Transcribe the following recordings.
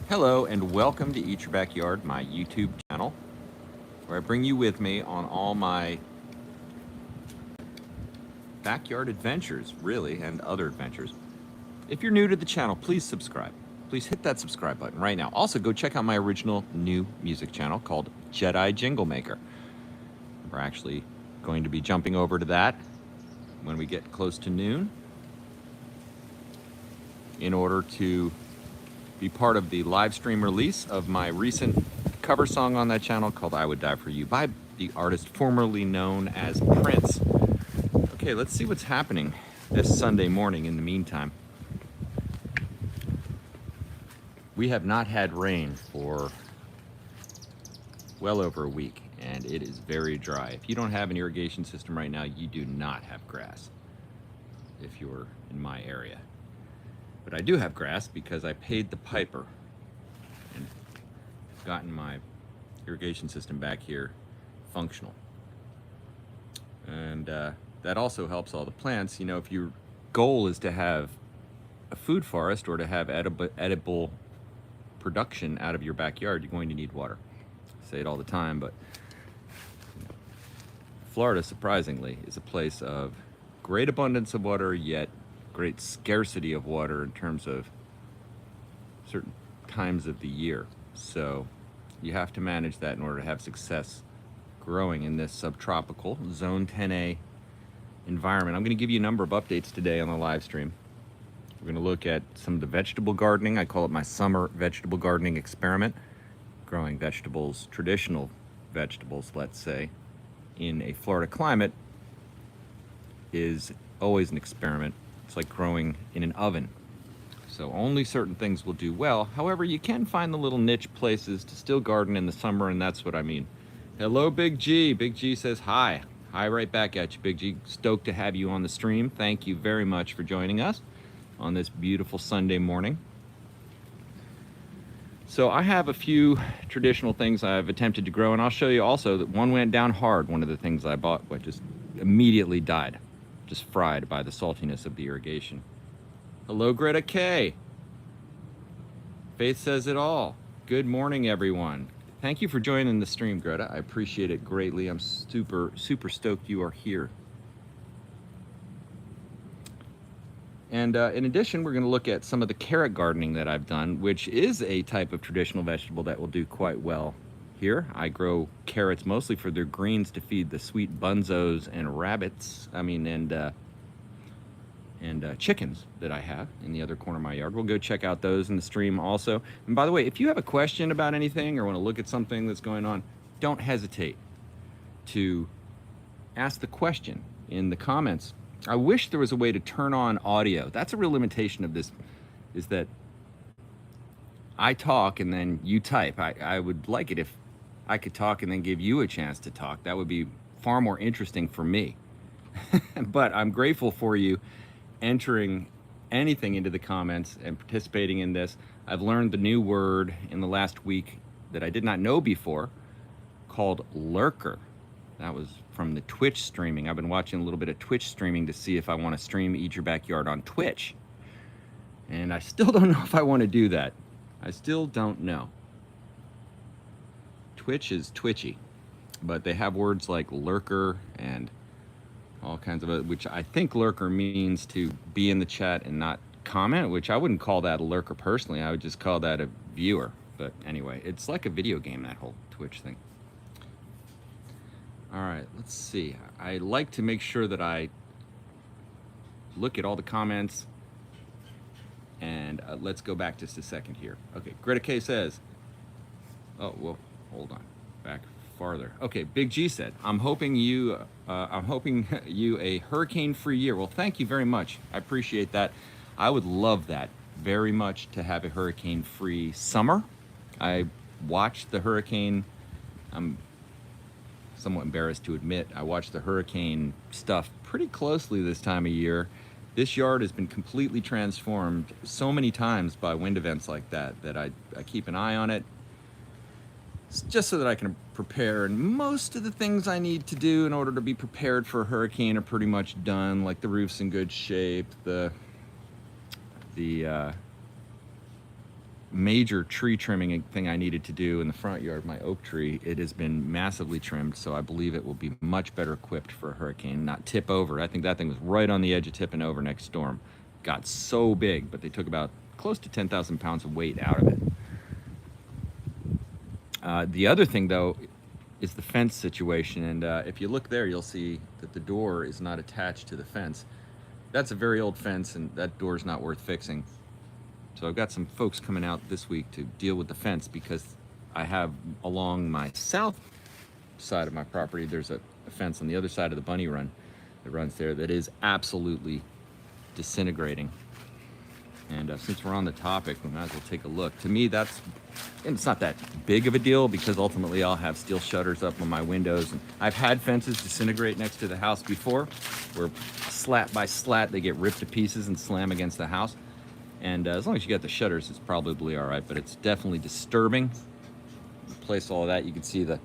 Hello and welcome to Eat Your Backyard, my YouTube channel, where I bring you with me on all my backyard adventures, really, and other adventures. If you're new to the channel, please subscribe. Please hit that subscribe button right now. Also, go check out my original new music channel called Jedi Jingle Maker. We're actually going to be jumping over to that when we get close to noon in order to be part of the live stream release of my recent cover song on that channel called I Would Die For You by the artist formerly known as Prince. Okay, let's see what's happening this Sunday morning in the meantime. We have not had rain for well over a week, and it is very dry. If you don't have an irrigation system right now, you do not have grass if you're in my area. But I do have grass because I paid the piper and gotten my irrigation system back here functional. And that also helps all the plants. You know, if your goal is to have a food forest or to have edible production out of your backyard, you're going to need water. I say it all the time, but Florida, surprisingly, is a place of great abundance of water, yet great scarcity of water in terms of certain times of the year. So you have to manage that in order to have success growing in this subtropical zone 10A environment. I'm going to give you a number of updates today on the live stream. We're going to look at some of the vegetable gardening. I call it my summer vegetable gardening experiment. Growing vegetables, traditional vegetables, let's say, in a Florida climate is always an experiment. It's like growing in an oven. So only certain things will do well. However, you can find the little niche places to still garden in the summer, and that's what I mean. Hello, Big G. Big G says hi. Hi right back at you, Big G. Stoked to have you on the stream. Thank you very much for joining us on this beautiful Sunday morning. So I have a few traditional things I've attempted to grow, and I'll show you also that one went down hard. One of the things I bought just immediately died. Just fried by the saltiness of the irrigation. Hello, Greta K. Faith says it all. Good morning, everyone. Thank you for joining the stream, Greta. I appreciate it greatly. I'm super stoked you are here. And in addition, we're going to look at some of the carrot gardening that I've done, which is a type of traditional vegetable that will do quite well here. I grow carrots mostly for their greens to feed the sweet bunzos and rabbits, and chickens that I have in the other corner of my yard. We'll go check out those in the stream also. And by the way, if you have a question about anything or want to look at something that's going on, don't hesitate to ask the question in the comments. I wish there was a way to turn on audio. That's a real limitation of this, is that I talk and then you type. I would like it if I could talk and then give you a chance to talk. That would be far more interesting for me. But I'm grateful for you entering anything into the comments and participating in this. I've learned the new word in the last week that I did not know before, called lurker. That was from the Twitch streaming. I've been watching a little bit of Twitch streaming to see if I want to stream Eat Your Backyard on Twitch. And I still don't know if I want to do that. I still don't know. Twitch is twitchy, but they have words like lurker and all kinds of, which I think lurker means to be in the chat and not comment, which I wouldn't call that a lurker personally. I would just call that a viewer. But anyway, it's like a video game, that whole Twitch thing. All right, let's see. I like to make sure that I look at all the comments, and let's go back just a second here. Okay, Greta K says, oh, well, hold on, back farther. Okay, Big G said, I'm hoping you a hurricane-free year. Well, thank you very much. I appreciate that. I would love that very much, to have a hurricane-free summer. I watched the hurricane. I'm somewhat embarrassed to admit I watched the hurricane stuff pretty closely this time of year. This yard has been completely transformed so many times by wind events like that that I keep an eye on it, just so that I can prepare. And most of the things I need to do in order to be prepared for a hurricane are pretty much done, like the roof's in good shape, the major tree trimming thing I needed to do in the front yard, my oak tree, it has been massively trimmed, so I believe it will be much better equipped for a hurricane, not tip over. I think that thing was right on the edge of tipping over next storm. Got so big, but they took about close to 10,000 pounds of weight out of it. The other thing, though, is the fence situation, and if you look there, you'll see that the door is not attached to the fence. That's a very old fence, and that door's not worth fixing. So I've got some folks coming out this week to deal with the fence, because I have along my south side of my property, there's a fence on the other side of the bunny run that runs there that is absolutely disintegrating. And since we're on the topic, we might as well take a look. To me, and it's not that big of a deal, because ultimately I'll have steel shutters up on my windows. And I've had fences disintegrate next to the house before, where slat by slat they get ripped to pieces and slam against the house. And as long as you got the shutters, it's probably all right, but it's definitely disturbing. Replace all of that, you can see the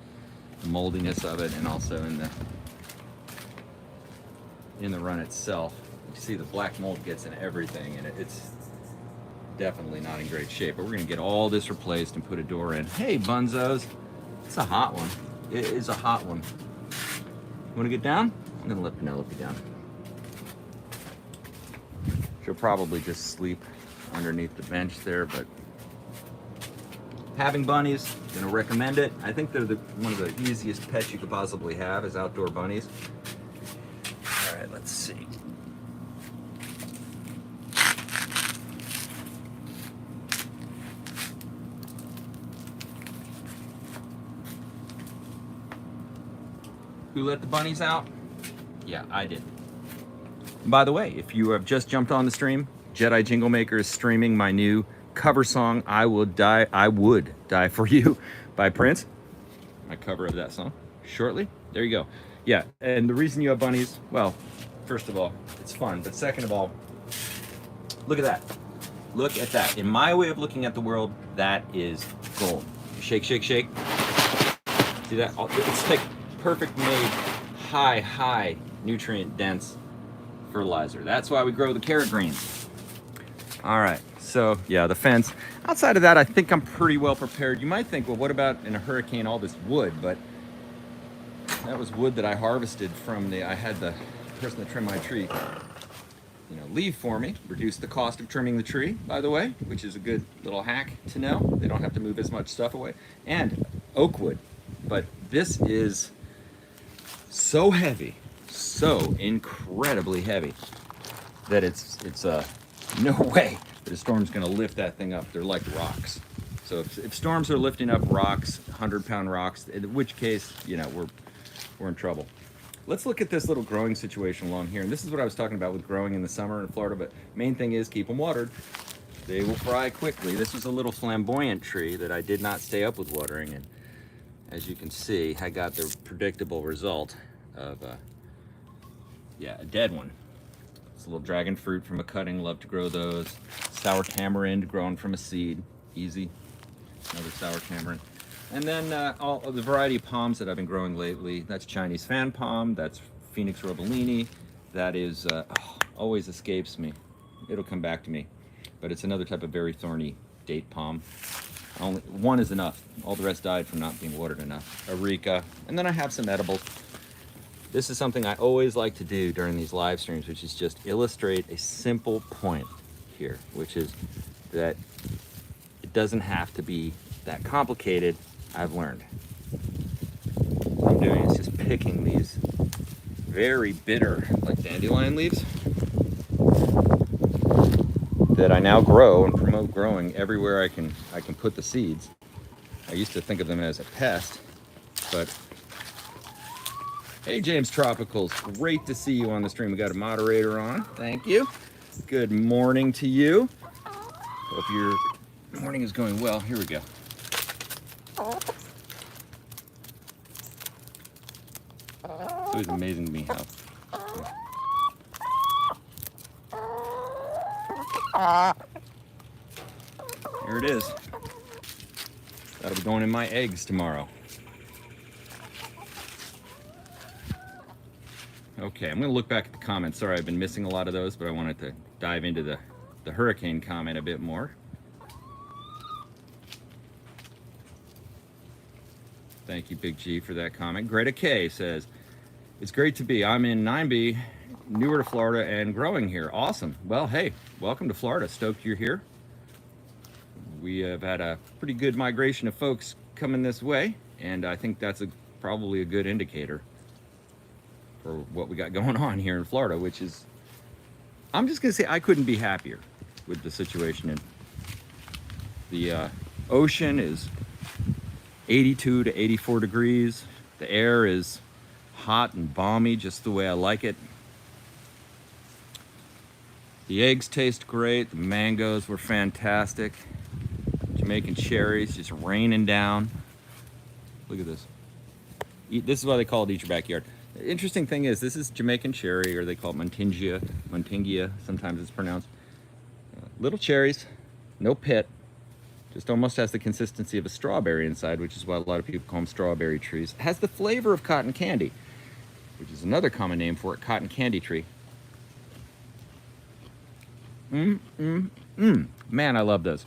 moldiness of it, and also in the run itself. You see the black mold gets in everything, and it's definitely not in great shape. But we're gonna get all this replaced and put a door in. Hey, bunzos, it's a hot one. It is a hot one. You wanna get down? I'm gonna let Penelope down. She'll probably just sleep underneath the bench there, but having bunnies, gonna recommend it. I think they're one of the easiest pets you could possibly have is outdoor bunnies. All right, let's see. Who let the bunnies out? Yeah, I did. And by the way, if you have just jumped on the stream, Jedi Jingle Maker is streaming my new cover song, I Would Die For You by Prince. My cover of that song shortly. There you go. Yeah, and the reason you have bunnies, well, first of all, it's fun, but second of all, look at that. Look at that. In my way of looking at the world, that is gold. Shake, shake, shake. See that? It's like perfect made, high, nutrient dense fertilizer. That's why we grow the carrot greens. All right, so yeah, the fence. Outside of that, I think I'm pretty well prepared. You might think, well, what about in a hurricane, all this wood? But that was wood that I harvested from I had the person that trimmed my tree, leave for me, reduce the cost of trimming the tree, by the way, which is a good little hack to know. They don't have to move as much stuff away. And oak wood. But this is so heavy, so incredibly heavy, that it's no way that a storm's gonna lift that thing up. They're like rocks. So if storms are lifting up rocks, 100-pound rocks, in which case, we're in trouble. Let's look at this little growing situation along here. And this is what I was talking about with growing in the summer in Florida, but main thing is keep them watered. They will fry quickly. This was a little flamboyant tree that I did not stay up with watering, and as you can see, I got the predictable result of a dead one. It's a little dragon fruit from a cutting, love to grow those. Sour tamarind grown from a seed, easy. Another sour tamarind. And then all of the variety of palms that I've been growing lately. That's Chinese fan palm, that's Phoenix robellini. That is, always escapes me. It'll come back to me. But it's another type of very thorny date palm. Only one is enough. All the rest died from not being watered enough. Areca, and then I have some edibles. This is something I always like to do during these live streams, which is just illustrate a simple point here, which is that it doesn't have to be that complicated, I've learned. What I'm doing is just picking these very bitter, like dandelion leaves, that I now grow and promote growing everywhere I can put the seeds. I used to think of them as a pest, but hey, James Tropicals, great to see you on the stream. We got a moderator on. Thank you. Good morning to you. Hope your morning is going well. Here we go. It's always amazing to me how. Here it is. That'll be going in my eggs tomorrow. Okay, I'm gonna look back at the comments. Sorry, I've been missing a lot of those, but I wanted to dive into the hurricane comment a bit more. Thank you, Big G, for that comment. Greta K says, it's great to be. I'm in 9B, newer to Florida and growing here. Awesome. Well, hey, welcome to Florida. Stoked you're here. We have had a pretty good migration of folks coming this way, and I think that's probably a good indicator for what we got going on here in Florida, which is, I'm just going to say I couldn't be happier with the situation. And the ocean is 82 to 84 degrees. The air is hot and balmy, just the way I like it. The eggs taste great. The mangoes were fantastic. Jamaican cherries just raining down. Look at this. This is why they call it Eat Your Backyard. The interesting thing is, this is Jamaican cherry, or they call it Montingia, sometimes it's pronounced. Little cherries, no pit, just almost has the consistency of a strawberry inside, which is why a lot of people call them strawberry trees. It has the flavor of cotton candy, which is another common name for it, cotton candy tree. Man, I love those.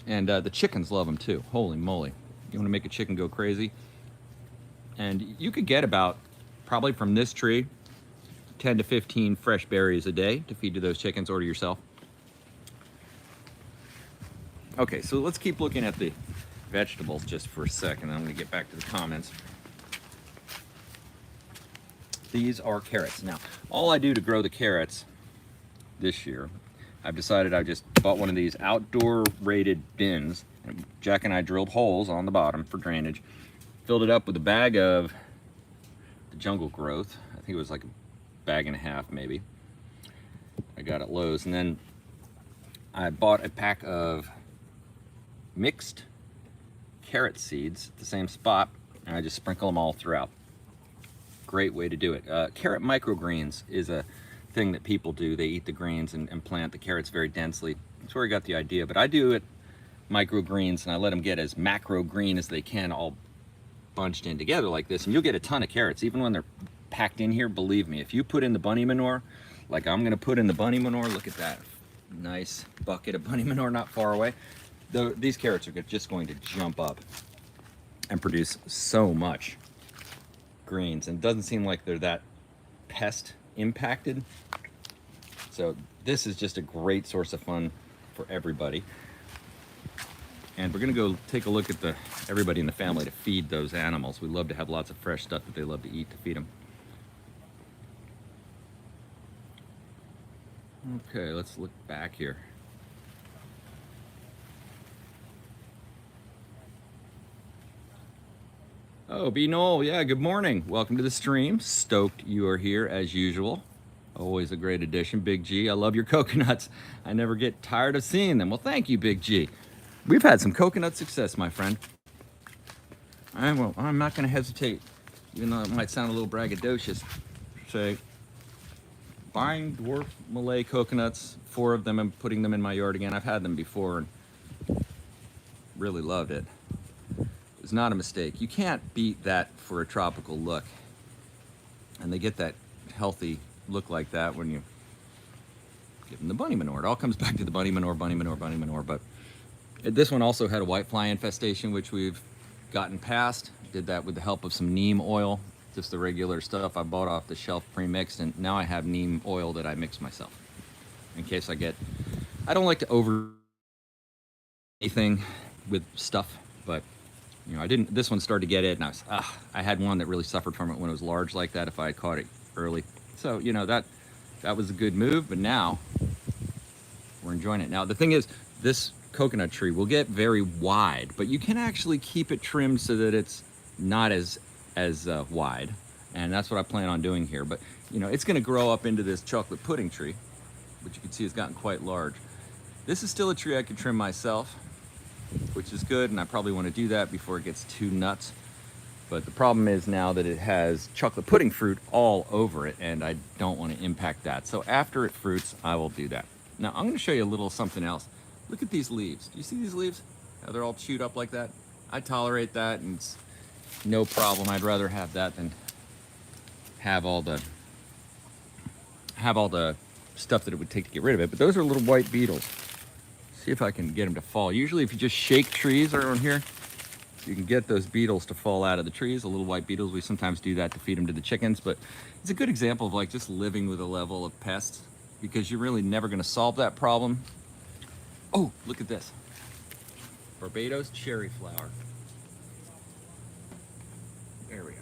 And the chickens love them too. Holy moly. You want to make a chicken go crazy? And you could get about, probably from this tree, 10 to 15 fresh berries a day to feed to those chickens or to yourself. Okay, so let's keep looking at the vegetables just for a second. I'm going to get back to the comments. These are carrots. Now, all I do to grow the carrots this year, I've decided I just bought one of these outdoor rated bins. And Jack and I drilled holes on the bottom for drainage, filled it up with a bag of the jungle growth. I think it was like a bag and a half maybe. I got at Lowe's, and then I bought a pack of mixed carrot seeds at the same spot, and I just sprinkle them all throughout. Great way to do it. Carrot microgreens is a thing that people do. They eat the greens and plant the carrots very densely. That's where I got the idea, but I do it microgreens, and I let them get as macro green as they can, all bunched in together like this, and you'll get a ton of carrots even when they're packed in here. Believe me, if you put in the bunny manure, like I'm gonna put in the bunny manure, look at that nice bucket of bunny manure not far away. These carrots are just going to jump up and produce so much greens, and it doesn't seem like they're that pest impacted. So this is just a great source of fun for everybody. And we're gonna go take a look at everybody in the family to feed those animals. We love to have lots of fresh stuff that they love to eat to feed them. Okay, let's look back here. Oh, B. Noel, yeah, good morning. Welcome to the stream. Stoked you are here as usual. Always a great addition, Big G. I love your coconuts. I never get tired of seeing them. Well, thank you, Big G. We've had some coconut success, my friend. I'm not going to hesitate, even though it might sound a little braggadocious, say, buying dwarf Malay coconuts, 4 of them, and putting them in my yard again. I've had them before and really loved it. It was not a mistake. You can't beat that for a tropical look. And they get that healthy look like that when you give them the bunny manure. It all comes back to the bunny manure. But this one also had a white fly infestation, which we've gotten past. Did that with the help of some neem oil, just the regular stuff I bought off the shelf pre-mixed, and now I have neem oil that I mix myself in case I don't like to over anything with stuff, but you know, this one started to get it, and I had one that really suffered from it when it was large like that if I had caught it early. So, you know, that was a good move, but now we're enjoying it. Now, the thing is, this coconut tree will get very wide, but you can actually keep it trimmed so that it's not as wide, and that's what I plan on doing here. But, you know, it's going to grow up into this chocolate pudding tree, which you can see has gotten quite large. This is still a tree I could trim myself, which is good, and I probably want to do that before it gets too nuts. But the problem is now that it has chocolate pudding fruit all over it, and I don't want to impact that. So after it fruits, I will do that. Now I'm going to show you a little something else. Look at these leaves. Do you see these leaves? How they're all chewed up like that? I tolerate that, and it's no problem. I'd rather have that than have all the stuff that it would take to get rid of it. But those are little white beetles. See if I can get them to fall. Usually if you just shake trees around here, You can get those beetles to fall out of the trees, the little white beetles. We sometimes do that to feed them to the chickens, but it's a good example of like just living with a level of pests, because you're really never going to solve that problem. Oh, look at this. Barbados cherry flower. There we go.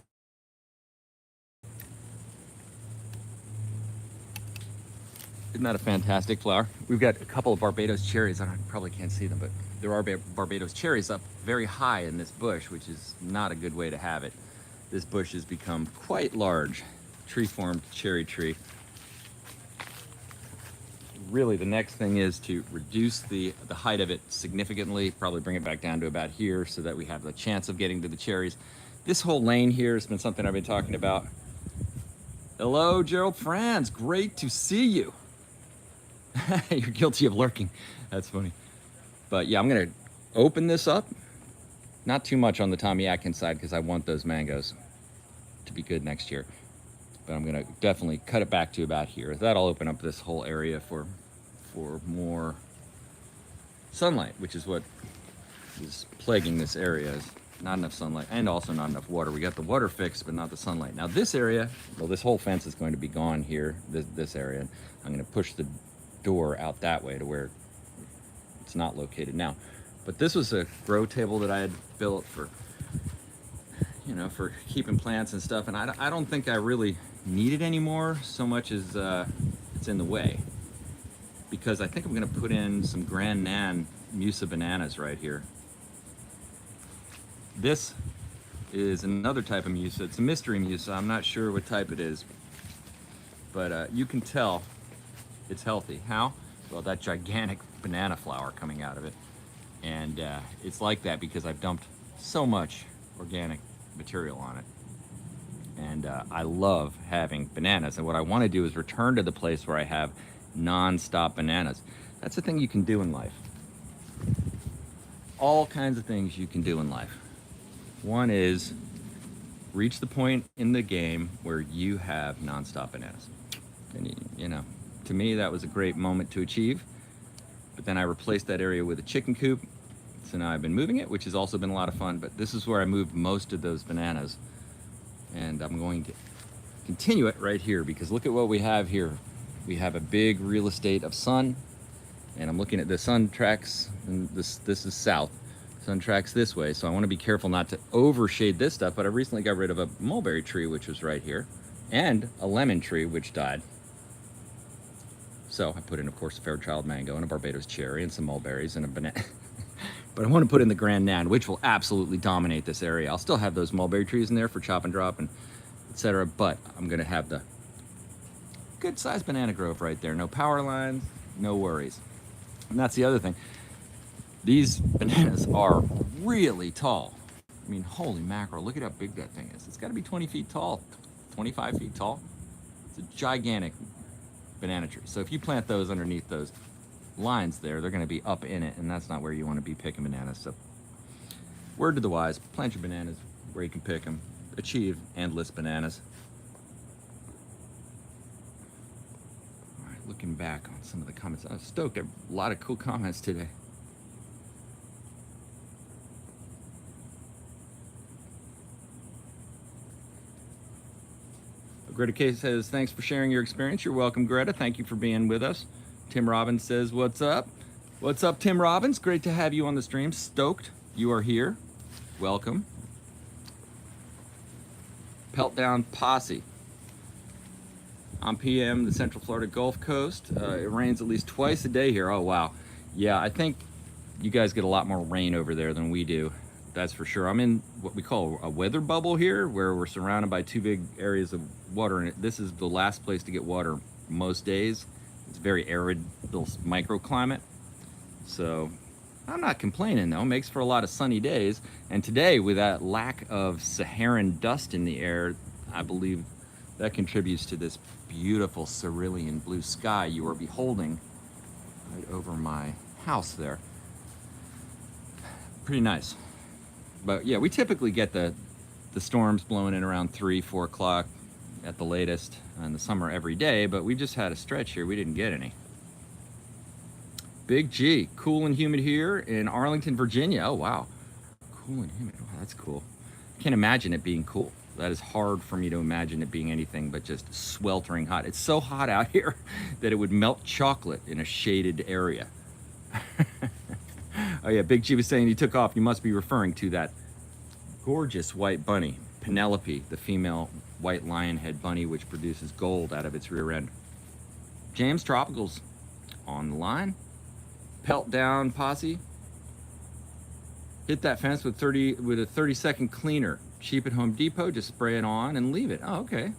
Isn't that a fantastic flower? We've got a couple of Barbados cherries. Probably can't see them, but there are Barbados cherries up very high in this bush, which is not a good way to have it. This bush has become quite large, tree-formed cherry tree. Really, the next thing is to reduce the height of it significantly, probably bring it back down to about here so that we have the chance of getting to the cherries. This whole lane here has been something I've been talking about. Hello, Gerald Franz, great to see you. You're guilty of lurking. That's funny. But yeah, I'm gonna open this up. Not too much on the Tommy Atkins side because I want those mangoes to be good next year. But I'm gonna definitely cut it back to about here. That'll open up this whole area for more sunlight, which is what is plaguing this area. Is not enough sunlight and also not enough water. We got the water fixed, but not the sunlight. Now this area, well, this whole fence is going to be gone here, this area. I'm gonna push the door out that way to where it's not located now. But this was a grow table that I had built for, you know, for keeping plants and stuff, and I don't think I really need it anymore so much as it's in the way, because I think I'm gonna put in some Grand Nan Musa bananas right here. This is another type of Musa. It's a mystery Musa. I'm not sure what type it is, but you can tell it's healthy. How? Well, that gigantic banana flower coming out of it. And it's like that because I've dumped so much organic material on it. And I love having bananas. And what I want to do is return to the place where I have non-stop bananas. That's the thing you can do in life. All kinds of things you can do in life. One is reach the point in the game where you have non-stop bananas. And you know, to me, that was a great moment to achieve. But then I replaced that area with a chicken coop. So now I've been moving it, which has also been a lot of fun. But this is where I moved most of those bananas. And I'm going to continue it right here because look at what we have here. We have a big real estate of sun. And I'm looking at the sun tracks, and this is south. Sun tracks this way, so I want to be careful not to overshade this stuff, but I recently got rid of a mulberry tree, which was right here, and a lemon tree, which died. So I put in, of course, a Fairchild mango and a Barbados cherry and some mulberries and a banana. But I want to put in the Grand Nan, which will absolutely dominate this area. I'll still have those mulberry trees in there for chop and drop and etc. But I'm going to have the good-sized banana grove right there. No power lines, no worries. And that's the other thing. These bananas are really tall. I mean, holy mackerel, look at how big that thing is. It's got to be 20 feet tall, 25 feet tall. It's a gigantic banana tree. So if you plant those underneath those lines there, they're going to be up in it, and that's not where you want to be picking bananas. So word to the wise, plant your bananas where you can pick them. Achieve endless bananas. All right, looking back on some of the comments, I was stoked. A lot of cool comments today. Greta K says, thanks for sharing your experience. You're welcome, Greta. Thank you for being with us. Tim Robbins says, what's up? What's up, Tim Robbins? Great to have you on the stream. Stoked you are here. Welcome. Peltdown Posse. On PM, the Central Florida Gulf Coast. It rains at least twice a day here. Oh, wow. Yeah, I think you guys get a lot more rain over there than we do. That's for sure. I'm in what we call a weather bubble here, where we're surrounded by two big areas of water, and this is the last place to get water most days. It's a very arid little microclimate. So I'm not complaining though. It makes for a lot of sunny days. And today, with that lack of Saharan dust in the air, I believe that contributes to this beautiful cerulean blue sky you are beholding right over my house there. Pretty nice. But yeah, we typically get the storms blowing in around 3, 4 o'clock at the latest in the summer every day, but we just had a stretch here. We didn't get any. Big G, cool and humid here in Arlington, Virginia. Oh, wow. Cool and humid. Wow, that's cool. I can't imagine it being cool. That is hard for me to imagine it being anything but just sweltering hot. It's so hot out here that it would melt chocolate in a shaded area. Oh yeah, Big G was saying he took off. You must be referring to that gorgeous white bunny, Penelope, the female white lionhead bunny, which produces gold out of its rear end. James Tropicals on the line. Pelt down posse. Hit that fence with a 30-second cleaner. Cheap at Home Depot, just spray it on and leave it. Oh, okay.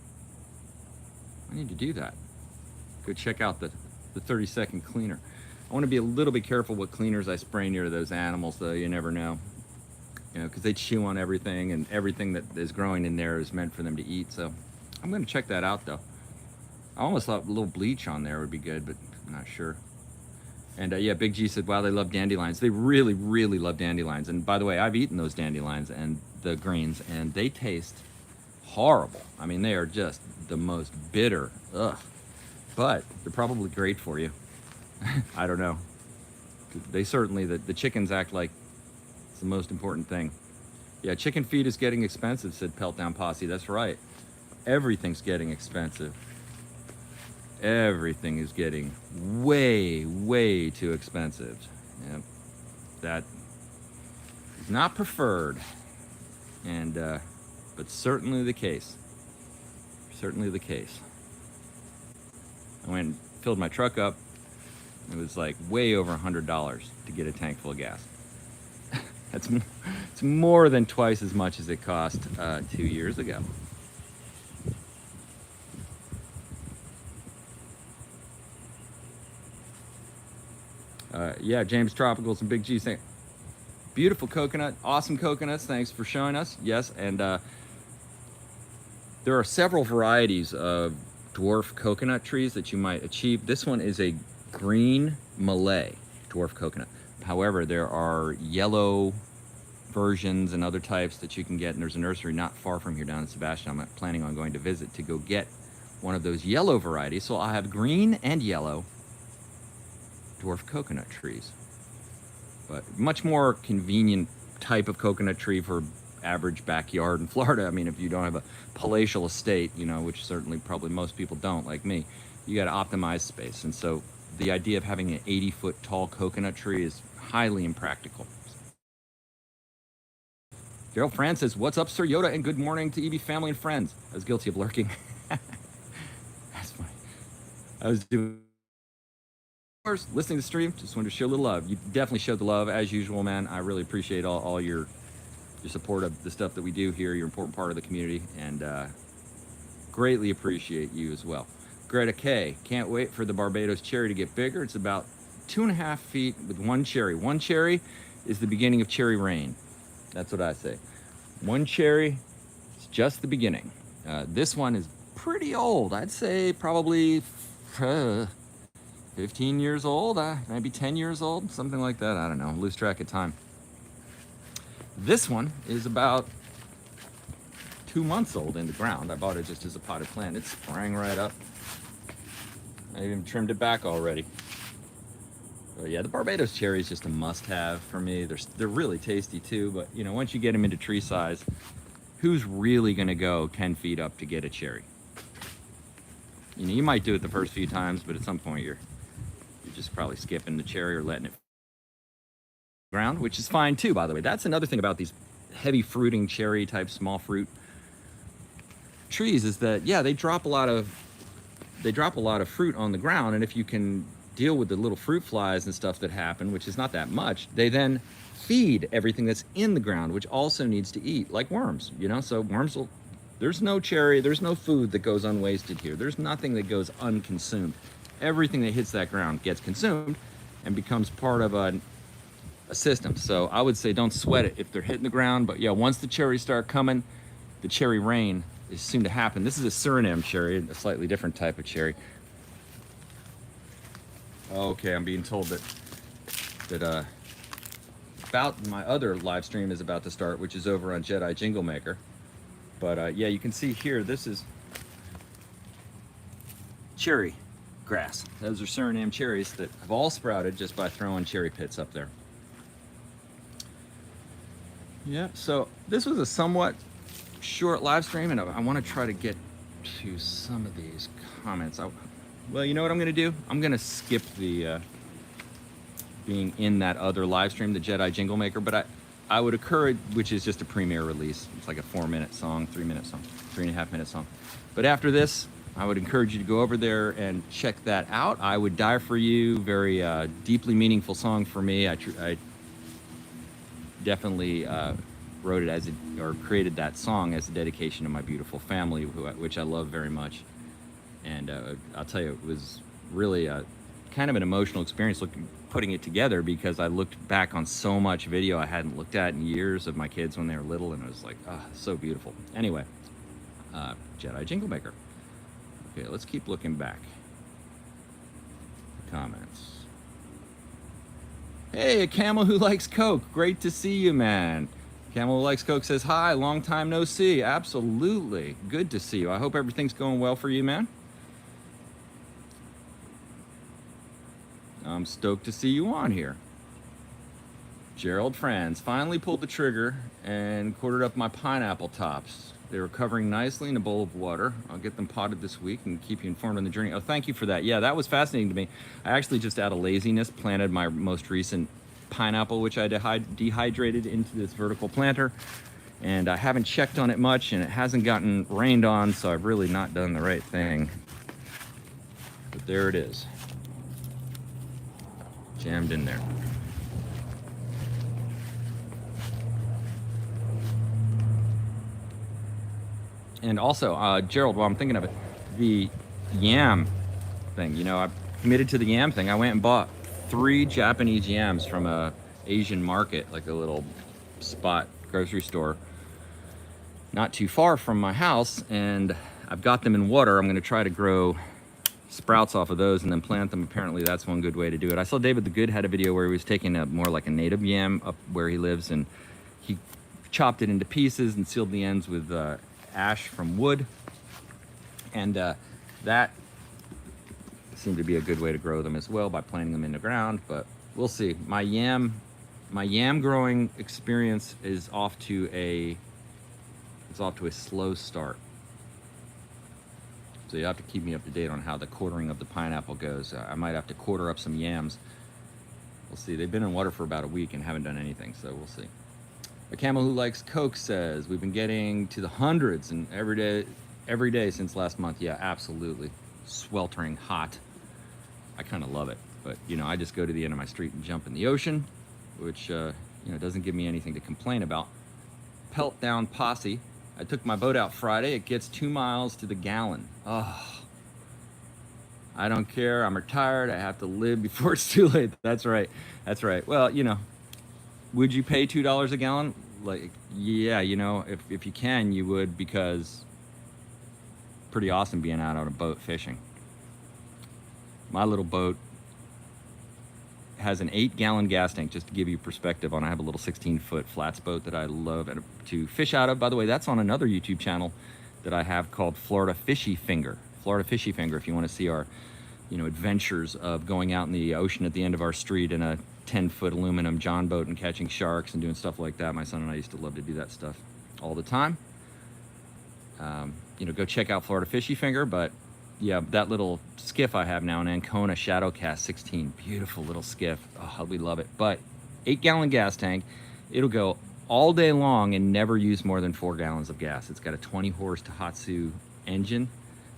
I need to do that. Go check out the 30-second cleaner. I want to be a little bit careful what cleaners I spray near those animals, though. You never know. You know, because they chew on everything, and everything that is growing in there is meant for them to eat. So I'm going to check that out, though. I almost thought a little bleach on there would be good, but I'm not sure. And yeah, Big G said, wow, they love dandelions. They really, really love dandelions. And by the way, I've eaten those dandelions and the greens, and they taste horrible. I mean, they are just the most bitter. Ugh. But they're probably great for you. I don't know. They certainly, the chickens act like it's the most important thing. Yeah, chicken feed is getting expensive, said Pelt Down Posse. That's right. Everything's getting expensive. Everything is getting way, way too expensive. Yep. That is not preferred, and but certainly the case. Certainly the case. I went and filled my truck up. It was like way over $100 to get a tank full of gas. It's more than twice as much as it cost 2 years ago. Yeah, James Tropicals and Big G saying, beautiful coconut, awesome coconuts. Thanks for showing us. Yes, and there are several varieties of dwarf coconut trees that you might achieve. This one is a green Malay dwarf coconut. However, there are yellow versions and other types that you can get, and there's a nursery not far from here down in Sebastian. I'm planning on going to visit to go get one of those yellow varieties. So I'll have green and yellow dwarf coconut trees, but much more convenient type of coconut tree for average backyard in Florida. I mean, if you don't have a palatial estate, you know, which certainly probably most people don't, like me, you got to optimize space. And so the idea of having an 80-foot tall coconut tree is highly impractical. Gerald Francis says, what's up, Sir Yoda, and good morning to EB family and friends. I was guilty of lurking. That's funny. I was doing listening to the stream, just wanted to show a little love. You definitely showed the love as usual, man. I really appreciate all your support of the stuff that we do here. You're an important part of the community, and greatly appreciate you as well. Greta K, can't wait for the Barbados Cherry to get bigger. It's about 2.5 feet with one cherry. One cherry is the beginning of cherry rain. That's what I say. One cherry is just the beginning. This one is pretty old. I'd say probably 15 years old, maybe 10 years old, something like that. I don't know, lose track of time. This one is about 2 months old in the ground. I bought it just as a potted plant. It sprang right up. I even trimmed it back already. But yeah, the Barbados Cherry is just a must-have for me. They're really tasty too, but you know, once you get them into tree size, who's really gonna go 10 feet up to get a cherry? You know, you might do it the first few times, but at some point you're just probably skipping the cherry or letting it ground, which is fine too, by the way. That's another thing about these heavy fruiting cherry type small fruit trees is that, yeah, they drop a lot of fruit on the ground, and if you can deal with the little fruit flies and stuff that happen, which is not that much, they then feed everything that's in the ground, which also needs to eat, like worms, you know? So worms will, there's no cherry, there's no food that goes unwasted here. There's nothing that goes unconsumed. Everything that hits that ground gets consumed and becomes part of a system. So I would say don't sweat it if they're hitting the ground, but yeah, once the cherries start coming, the cherry rain is soon to happen. This is a Suriname cherry, a slightly different type of cherry. Okay, I'm being told that about my other live stream is about to start, which is over on Jedi Jingle Maker. But yeah, you can see here, this is cherry grass. Those are Suriname cherries that have all sprouted just by throwing cherry pits up there. Yeah, so this was a somewhat short live stream, and I want to try to get to some of these comments. Well, you know what I'm going to do? I'm going to skip the being in that other live stream, the Jedi Jingle Maker, but I would encourage, which is just a premiere release. It's like a 4-minute song, 3-minute song, 3.5-minute song. But after this, I would encourage you to go over there and check that out. I Would Die For You, very deeply meaningful song for me. I definitely wrote it or created that song as a dedication to my beautiful family, which I love very much. And I'll tell you, it was really kind of an emotional experience putting it together, because I looked back on so much video I hadn't looked at in years of my kids when they were little, and it was like, oh, so beautiful. Anyway, Jedi Jingle Maker. Okay, let's keep looking back. Comments. Hey, a camel who likes Coke. Great to see you, man. Camel who likes Coke says, hi, long time no see. Absolutely. Good to see you. I hope everything's going well for you, man. I'm stoked to see you on here. Gerald Franz finally pulled the trigger and quartered up my pineapple tops. They were covering nicely in a bowl of water. I'll get them potted this week and keep you informed on the journey. Oh, thank you for that. Yeah, that was fascinating to me. I actually, just out of laziness, planted my most recent pineapple, which I dehydrated into this vertical planter. And I haven't checked on it much, and it hasn't gotten rained on, so I've really not done the right thing. But there it is. Jammed in there. And also, Gerald, while I'm thinking of it, the yam thing, you know, I've committed to the yam thing. I went and bought 3 Japanese yams from a Asian market, like a little spot grocery store not too far from my house, and I've got them in water. I'm going to try to grow sprouts off of those and then plant them. Apparently that's one good way to do it. I saw David the Good had a video where he was taking more like a native yam up where he lives, and he chopped it into pieces and sealed the ends with ash from wood, and that seemed to be a good way to grow them as well, by planting them in the ground. But we'll see. My yam growing experience is off to a slow start. So you have to keep me up to date on how the quartering of the pineapple goes. I might have to quarter up some yams. We'll see. They've been in water for about a week and haven't done anything, so we'll see. A camel who likes Coke says, we've been getting to the hundreds and every day since last month. Yeah, absolutely. Sweltering hot. I kind of love it. But, you know, I just go to the end of my street and jump in the ocean, which, you know, doesn't give me anything to complain about. Pelt down posse. I took my boat out Friday. It gets 2 miles to the gallon. Oh, I don't care. I'm retired. I have to live before it's too late. That's right. That's right. Well, you know, would you pay $2 a gallon? Like, yeah, you know, if you can, you would, because pretty awesome being out on a boat fishing. My little boat has an 8-gallon gas tank, just to give you perspective on. I have a little 16-foot flats boat that I love to fish out of. By the way, that's on another YouTube channel that I have called Florida Fishy Finger. Florida Fishy Finger, if you want to see our, you know, adventures of going out in the ocean at the end of our street in a 10-foot aluminum John boat and catching sharks and doing stuff like that. My son and I used to love to do that stuff all the time. You know, go check out Florida Fishy Finger. But yeah, that little skiff I have now, an Ancona Shadowcast 16, beautiful little skiff. Oh, we love it. But 8-gallon gas tank, it'll go all day long and never use more than 4 gallons of gas. It's got a 20-horse Tohatsu engine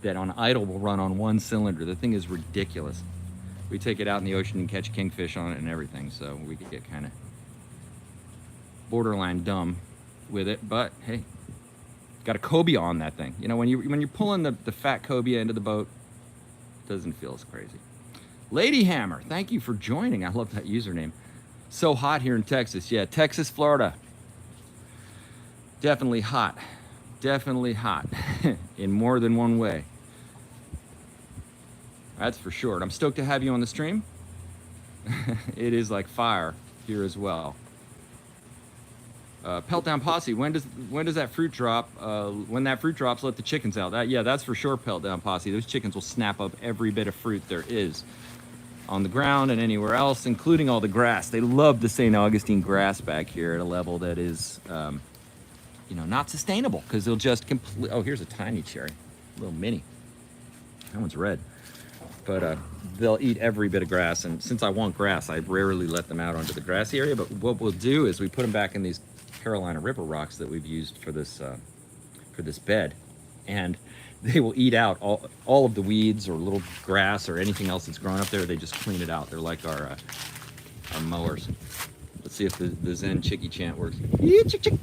that on idle will run on 1 cylinder. The thing is ridiculous. We take it out in the ocean and catch kingfish on it and everything, so we could get kind of borderline dumb with it. But hey, got a cobia on that thing. You know, when you're pulling the fat cobia into the boat, it doesn't feel as crazy. Lady Hammer, thank you for joining. I love that username. So hot here in Texas. Yeah, Texas, Florida. Definitely hot. Definitely hot in more than one way. That's for sure. I'm stoked to have you on the stream. It is like fire here as well. Pelt Down Posse, when does that fruit drop? When that fruit drops, let the chickens out. Yeah, that's for sure, Pelt Down Posse. Those chickens will snap up every bit of fruit there is. on the ground and anywhere else, including all the grass. They love the St. Augustine grass back here at a level that is, you know, not sustainable, because they'll just completely. Oh, here's a tiny cherry, a little mini. That one's red. But they'll eat every bit of grass, and since I want grass, I rarely let them out onto the grassy area. But what we'll do is we put them back in these Carolina River rocks that we've used for this bed, and they will eat out all of the weeds or little grass or anything else that's grown up there. They just clean it out. They're like our mowers. Let's see if the Zen chickie chant works. Chick, chick.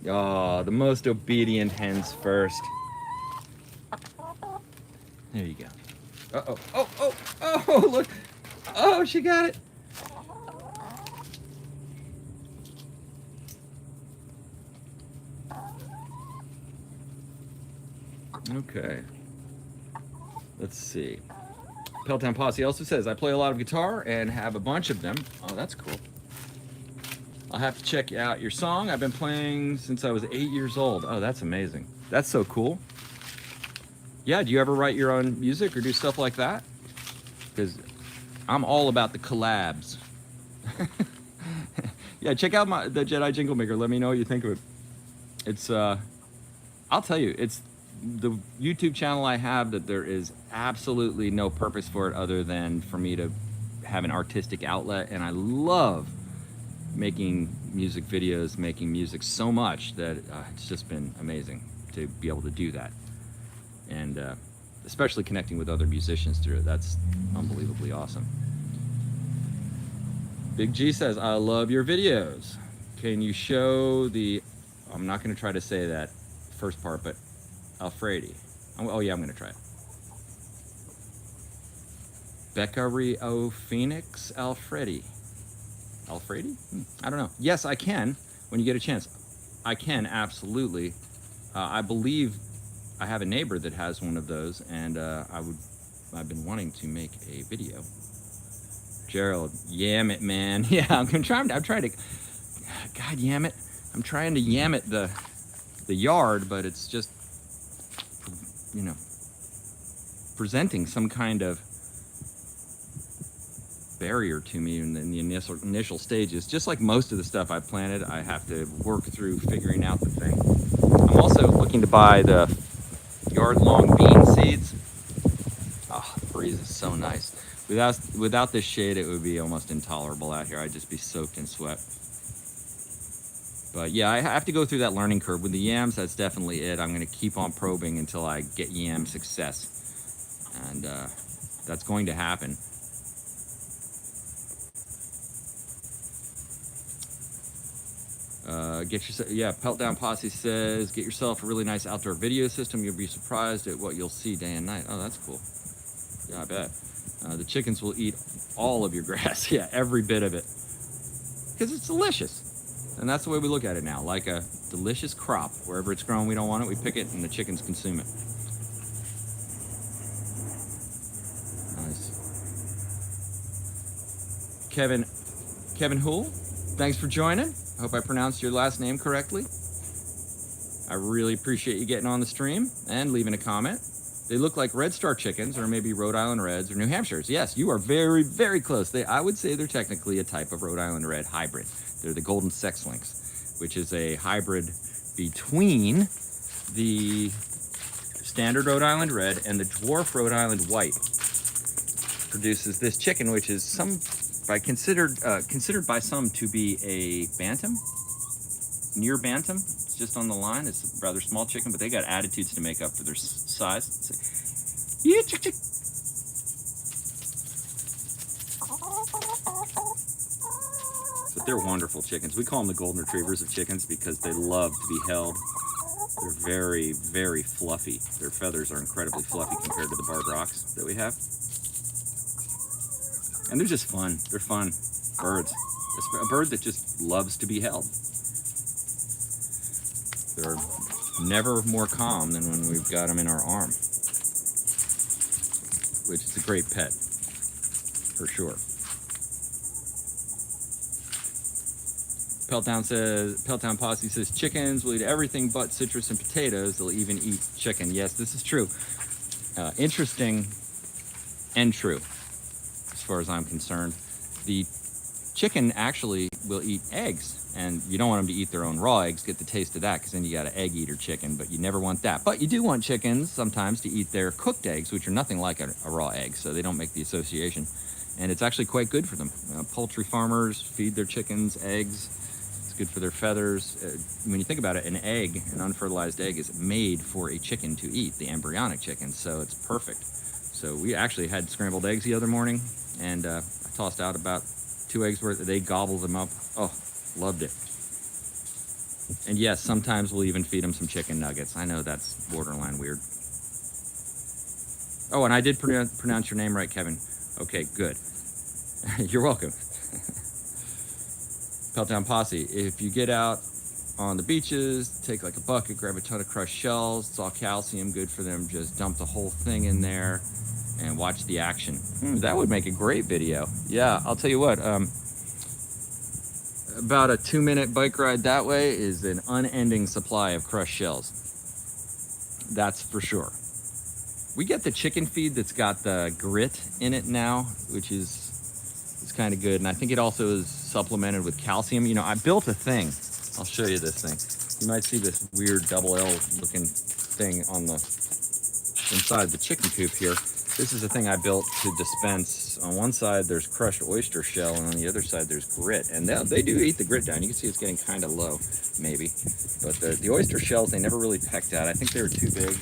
Oh, the most obedient hens first. There you go. Uh-oh. Oh, look. Oh, she got it. Okay. Let's see. Peltown Posse also says, I play a lot of guitar and have a bunch of them. Oh, that's cool. I'll have to check out your song. I've been playing since I was 8 years old. Oh, that's amazing. That's so cool. Yeah, do you ever write your own music or do stuff like that? Because I'm all about the collabs. Yeah, check out the Jedi Jingle Maker. Let me know what you think of it. It's, I'll tell you, it's the YouTube channel I have that there is absolutely no purpose for it other than for me to have an artistic outlet. And I love making music videos, making music so much that it's just been amazing to be able to do that. And especially connecting with other musicians through it. That's unbelievably awesome. Big G says, I love your videos. Can you show the, I'm not going to try to say that first part, but Alfredi. Oh yeah, I'm going to try it. Becca Rio Phoenix Alfredi. Alfredi? I don't know. Yes, I can when you get a chance. I can, absolutely. I believe I have a neighbor that has one of those, and I've been wanting to make a video. Gerald, yam it, man. Yeah, I'm trying to, God yam it. I'm trying to yam it the yard, but it's just, you know, presenting some kind of barrier to me in the initial stages. Just like most of the stuff I planted, I have to work through figuring out the thing. I'm also looking to buy the yard-long bean seeds. Oh, the breeze is so nice. Without this shade, it would be almost intolerable out here. I'd just be soaked in sweat. But yeah, I have to go through that learning curve. With the yams, that's definitely it. I'm going to keep on probing until I get yam success. And that's going to happen. Peltdown Posse says, get yourself a really nice outdoor video system. You'll be surprised at what you'll see day and night. Oh, that's cool. Yeah, I bet. The chickens will eat all of your grass. Yeah, every bit of it. Because it's delicious. And that's the way we look at it now, like a delicious crop. Wherever it's grown, we don't want it, we pick it, and the chickens consume it. Nice. Kevin Hool, thanks for joining. I hope I pronounced your last name correctly. I really appreciate you getting on the stream and leaving a comment. They look like Red Star chickens, or maybe Rhode Island Reds or New Hampshires. Yes, you are very, very close. I would say they're technically a type of Rhode Island Red hybrid. They're the Golden Sex Links, which is a hybrid between the standard Rhode Island Red and the dwarf Rhode Island White. Produces this chicken, which is considered by some to be a bantam, near bantam. It's just on the line. It's a rather small chicken, but they got attitudes to make up for their size. Yeah, chick, chick. But they're wonderful chickens. We call them the golden retrievers of chickens because they love to be held. They're very, very fluffy. Their feathers are incredibly fluffy compared to the barred rocks that we have. And they're just fun. They're fun birds. A bird that just loves to be held. They're never more calm than when we've got them in our arm, which is a great pet, for sure. Peltown Posse says, chickens will eat everything but citrus and potatoes. They'll even eat chicken. Yes, this is true. Interesting and true, as far as I'm concerned. The chicken actually will eat eggs, and you don't want them to eat their own raw eggs, get the taste of that, because then you got an egg eater chicken, but you never want that. But you do want chickens sometimes to eat their cooked eggs, which are nothing like a raw egg, so they don't make the association. And it's actually quite good for them. Poultry farmers feed their chickens eggs. It's good for their feathers. When you think about it, an egg, an unfertilized egg, is made for a chicken to eat, the embryonic chicken, so it's perfect. So we actually had scrambled eggs the other morning, and I tossed out about 2 eggs worth. They gobbled them up. Oh, loved it. And yes, sometimes we'll even feed them some chicken nuggets. I know that's borderline weird. Oh, and I did pronounce your name right, Kevin. Okay, good. You're welcome. Peltown Posse, if you get out on the beaches, take like a bucket, grab a ton of crushed shells. It's all calcium, good for them. Just dump the whole thing in there and watch the action. That would make a great video. Yeah, I'll tell you what, about a 2-minute bike ride that way is an unending supply of crushed shells. That's for sure. We get the chicken feed that's got the grit in it now, which is kind of good. And I think it also is supplemented with calcium. You know, I built a thing. I'll show you this thing. You might see this weird double L looking thing on the inside the chicken coop here. This is a thing I built to dispense. On one side there's crushed oyster shell, and on the other side there's grit. And they do eat the grit down. You can see it's getting kind of low, maybe. But the oyster shells, they never really pecked at. I think they were too big.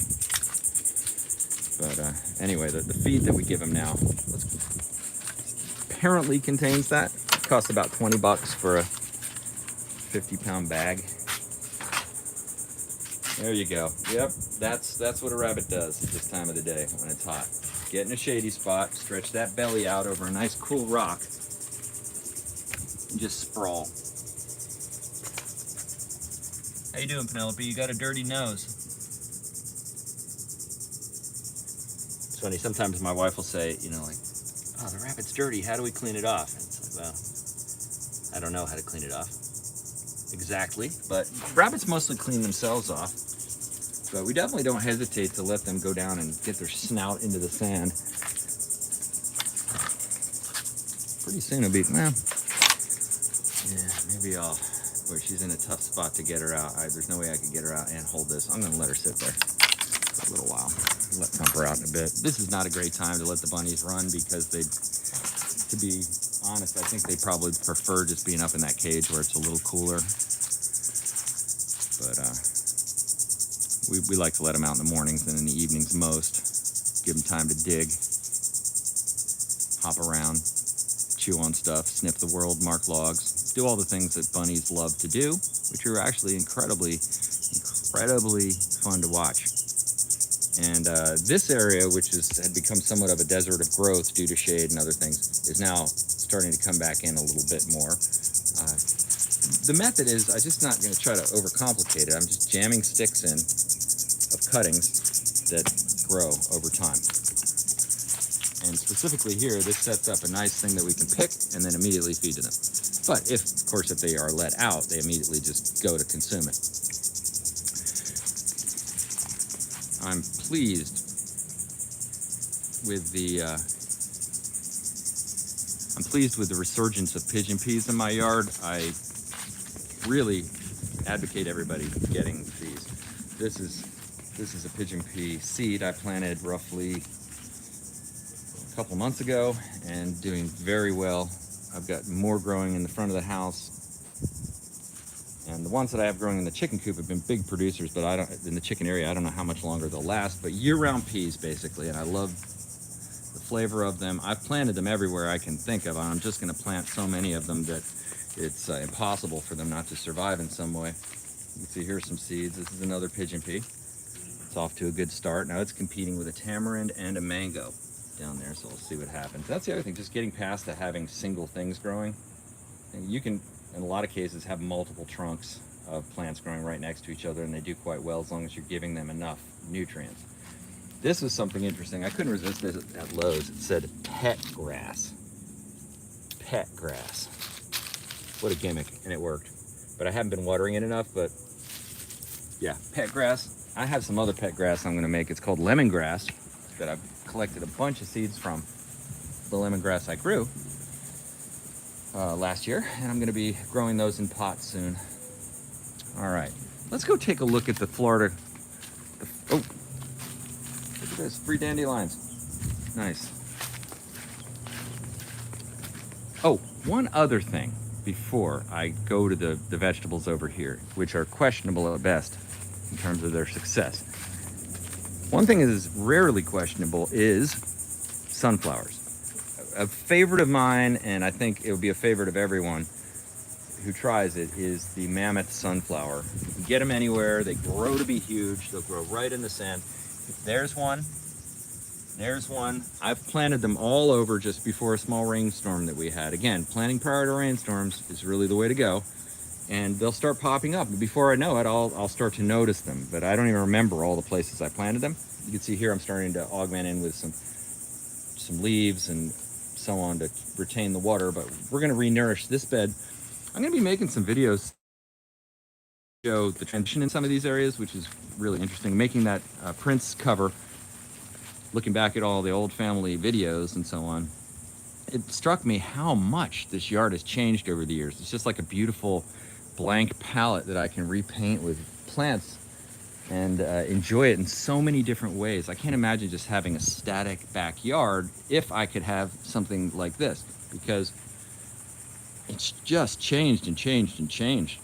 But anyway, the feed that we give them now apparently contains that. It costs about 20 bucks for a 50-pound bag. There you go. Yep, that's what a rabbit does at this time of the day when it's hot. Get in a shady spot, stretch that belly out over a nice cool rock, and just sprawl. How you doing, Penelope? You got a dirty nose. It's funny, sometimes my wife will say, you know, like, oh, the rabbit's dirty, how do we clean it off? And it's like, well, I don't know how to clean it off exactly, but rabbits mostly clean themselves off. But we definitely don't hesitate to let them go down and get their snout into the sand. Pretty soon it'll be, well, yeah, maybe I'll, boy, she's in a tough spot to get her out. There's no way I could get her out and hold this. I'm gonna let her sit there for a little while. Let pump her out in a bit. This is not a great time to let the bunnies run because they, to be honest, I think they probably prefer just being up in that cage where it's a little cooler. But we like to let them out in the mornings and in the evenings most. Give them time to dig, hop around, chew on stuff, sniff the world, mark logs, do all the things that bunnies love to do, which are actually incredibly fun to watch. And this area, which had become somewhat of a desert of growth due to shade and other things, is now starting to come back in a little bit more. The method is, I'm just not going to try to overcomplicate it. I'm just jamming sticks in of cuttings that grow over time. And specifically here, this sets up a nice thing that we can pick and then immediately feed to them. But of course, if they are let out, they immediately just go to consume it. I'm pleased with the resurgence of pigeon peas in my yard. I really advocate everybody getting these. This is a pigeon pea seed I planted roughly a couple months ago and doing very well. I've got more growing in the front of the house. And the ones that I have growing in the chicken coop have been big producers, but in the chicken area, I don't know how much longer they'll last, but year-round peas basically, and I love the flavor of them. I've planted them everywhere I can think of. I'm just gonna plant so many of them that it's impossible for them not to survive in some way. You can see here's some seeds. This is another pigeon pea. It's off to a good start. Now it's competing with a tamarind and a mango down there, so we'll see what happens. That's the other thing, just getting past to having single things growing. And you can, in a lot of cases, have multiple trunks of plants growing right next to each other, and they do quite well as long as you're giving them enough nutrients. This is something interesting. I couldn't resist this at Lowe's. It said pet grass. Pet grass. What a gimmick, and it worked. but I haven't been watering it enough. But yeah, pet grass. I have some other pet grass I'm gonna make. It's called lemongrass that I've collected a bunch of seeds from the lemongrass I grew last year, and I'm gonna be growing those in pots soon. All right, let's go take a look at the Florida. Oh, look at this, 3 dandelions. Nice. Oh, one other thing before I go to the vegetables over here, which are questionable at best in terms of their success. One thing that is rarely questionable is sunflowers. A favorite of mine, and I think it would be a favorite of everyone who tries it, is the Mammoth Sunflower. You can get them anywhere. They grow to be huge. They'll grow right in the sand. There's one. There's one. I've planted them all over just before a small rainstorm that we had. Again, planting prior to rainstorms is really the way to go. And they'll start popping up. Before I know it, I'll start to notice them. But I don't even remember all the places I planted them. You can see here I'm starting to augment in with some leaves and so on to retain the water. But we're going to re-nourish this bed. I'm going to be making some videos to show the transition in some of these areas, which is really interesting. Making that Prince cover, looking back at all the old family videos and so on, it struck me how much this yard has changed over the years. It's just like a beautiful blank palette that I can repaint with plants and enjoy it in so many different ways. I can't imagine just having a static backyard if I could have something like this, because it's just changed and changed and changed.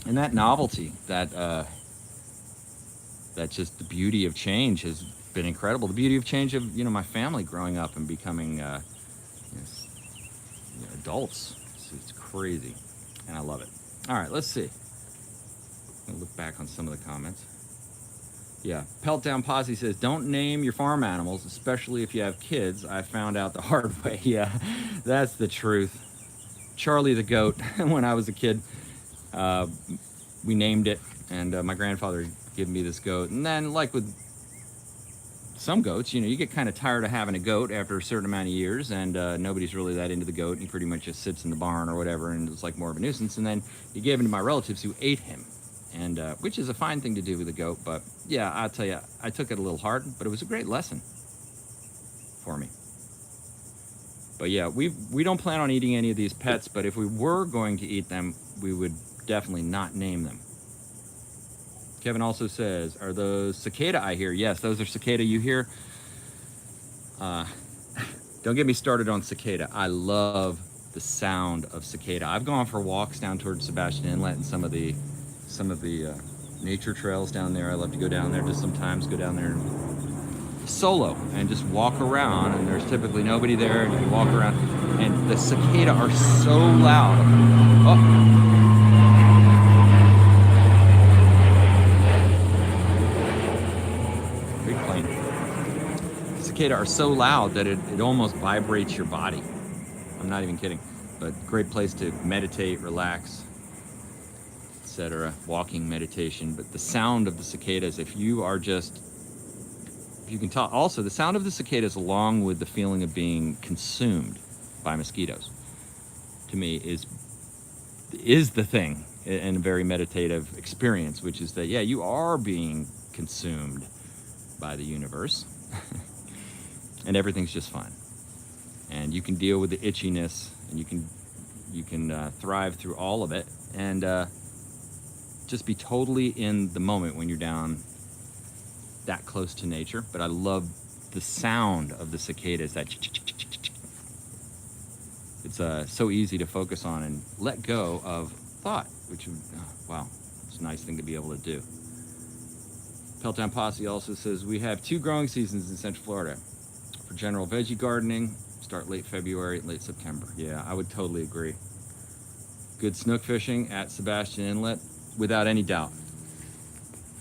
And that novelty, that just the beauty of change has been incredible. The beauty of change of, you know, my family growing up and becoming adults. It's crazy, and I love it. All right, let's see. I'll look back on some of the comments. Yeah, Peltdown Posse says, don't name your farm animals, especially if you have kids. I found out the hard way. Yeah, that's the truth. Charlie the goat, when I was a kid, we named it, and my grandfather gave me this goat. And then, like with some goats, you know, you get kind of tired of having a goat after a certain amount of years, and nobody's really that into the goat, and he pretty much just sits in the barn or whatever, and it's like more of a nuisance. And then he gave him to my relatives who ate him, and which is a fine thing to do with a goat. But yeah, I'll tell you, I took it a little hard, but it was a great lesson for me. But yeah, we don't plan on eating any of these pets, but if we were going to eat them, we would definitely not name them. Kevin also says, are those cicada I hear? Yes, those are cicada you hear. Don't get me started on cicada. I love the sound of cicada. I've gone for walks down towards Sebastian Inlet and some of the nature trails down there. I love to go down there just sometimes, go down there solo and just walk around, and there's typically nobody there, and you can walk around, and the cicada are so loud. Oh. Cicada are so loud that it almost vibrates your body. I'm not even kidding. But great place to meditate, relax, etc. Walking, meditation. But the sound of the cicadas, if you can tell, also the sound of the cicadas along with the feeling of being consumed by mosquitoes, to me is the thing in a very meditative experience, which is that, yeah, you are being consumed by the universe. And everything's just fine, and you can deal with the itchiness, and you can thrive through all of it, and just be totally in the moment when you're down that close to nature. But I love the sound of the cicadas. That it's so easy to focus on and let go of thought, which wow, it's a nice thing to be able to do. Peltown Posse also says, we have 2 growing seasons in Central Florida. For general veggie gardening, start late February, late September. Yeah, I would totally agree. Good snook fishing at Sebastian Inlet, without any doubt.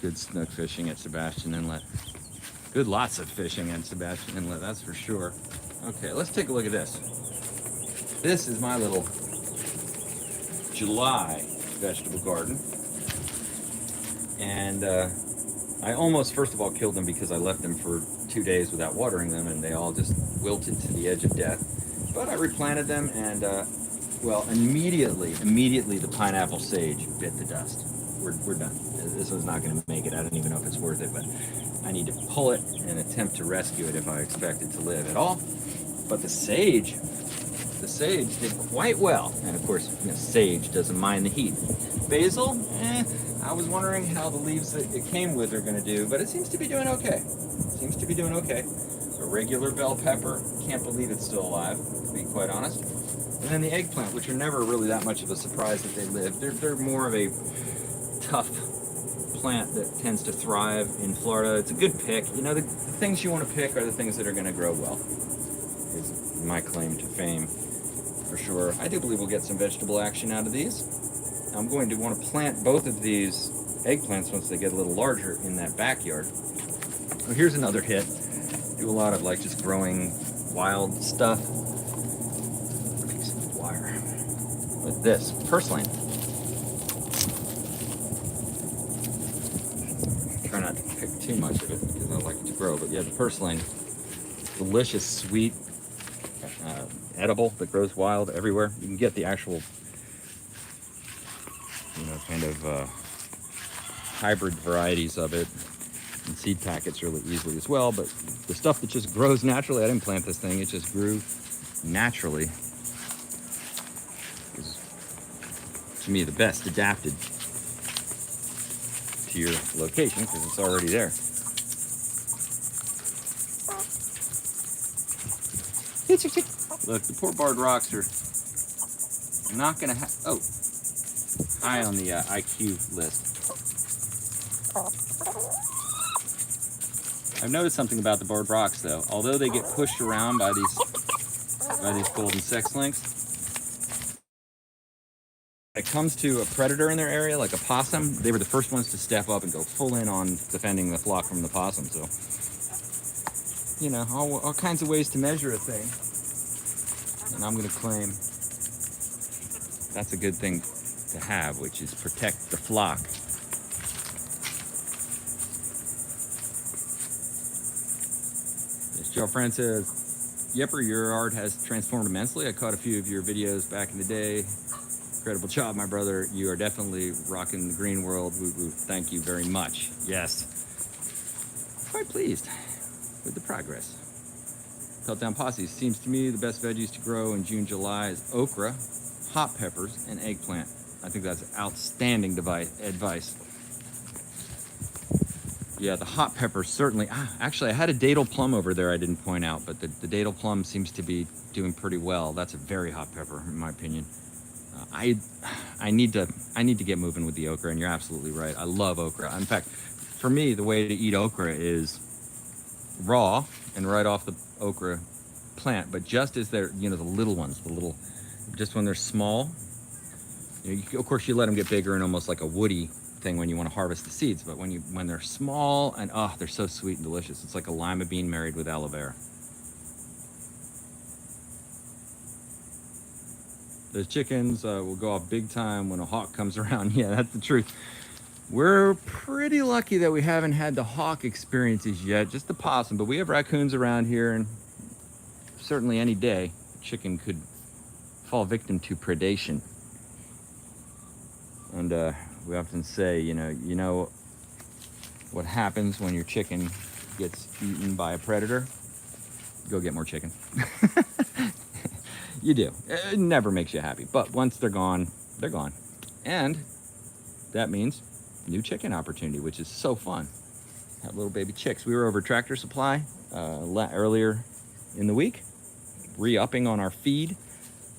Good snook fishing at Sebastian Inlet. Good lots of fishing at Sebastian Inlet, that's for sure. Okay, let's take a look at this. This is my little July vegetable garden. And I almost, first of all, killed them because I left them for 2 days without watering them, and they all just wilted to the edge of death. But I replanted them, and Well, immediately the pineapple sage bit the dust. We're done. This one's not going to make it. I don't even know if it's worth it, but I need to pull it and attempt to rescue it if I expect it to live at all. But the sage did quite well. And of course, sage doesn't mind the heat. Basil, I was wondering how the leaves that it came with are going to do, but it seems to be doing okay. A regular bell pepper, can't believe it's still alive, to be quite honest. And then the eggplant, which are never really that much of a surprise that they live. They're more of a tough plant that tends to thrive in Florida. It's a good pick. The things you want to pick are the things that are going to grow well, is my claim to fame, for sure. I do believe we'll get some vegetable action out of these. I'm going to want to plant both of these eggplants once they get a little larger in that backyard. Well, here's another hit. Do a lot of just growing wild stuff. Piece of wire. With this purslane. Try not to pick too much of it because I like it to grow. But yeah, the purslane, delicious, sweet, edible that grows wild everywhere. You can get the actual, kind of hybrid varieties of it in seed packets really easily as well. But the stuff that just grows naturally, I didn't plant this thing, it just grew naturally, is to me the best adapted to your location because it's already there. Look, the poor barred rocks are not gonna have, high on the IQ list. I've noticed something about the barred rocks though. Although they get pushed around by these golden sex lynx, when it comes to a predator in their area, like a possum, they were the first ones to step up and go full in on defending the flock from the possum. So, all kinds of ways to measure a thing. And I'm going to claim that's a good thing to have, which is protect the flock. As Joe Friend says, Yepper, your art has transformed immensely. I caught a few of your videos back in the day. Incredible job, my brother. You are definitely rocking the green world. Woo woo. Thank you very much. Yes. Quite pleased with the progress. Peltdown Posse, seems to me the best veggies to grow in June, July is okra, hot peppers, and eggplant. I think that's outstanding advice. Yeah, the hot peppers certainly. Actually, I had a datel plum over there I didn't point out, but the datel plum seems to be doing pretty well. That's a very hot pepper, in my opinion. I need to get moving with the okra, and you're absolutely right. I love okra. In fact, for me, the way to eat okra is raw and right off the okra plant, but just as they're, the little ones, just when they're small. Of course, you let them get bigger and almost like a woody thing when you want to harvest the seeds, but when they're small and they're so sweet and delicious. It's like a lima bean married with aloe vera. Those chickens will go off big time when a hawk comes around. Yeah, that's the truth. We're pretty lucky that we haven't had the hawk experiences yet, just the possum, but we have raccoons around here, and certainly any day, a chicken could fall victim to predation. And we often say, you know what happens when your chicken gets eaten by a predator? Go get more chicken. You do. It never makes you happy, but once they're gone, they're gone. And that means new chicken opportunity, which is so fun. Have little baby chicks. We were over Tractor Supply earlier in the week, re-upping on our feed.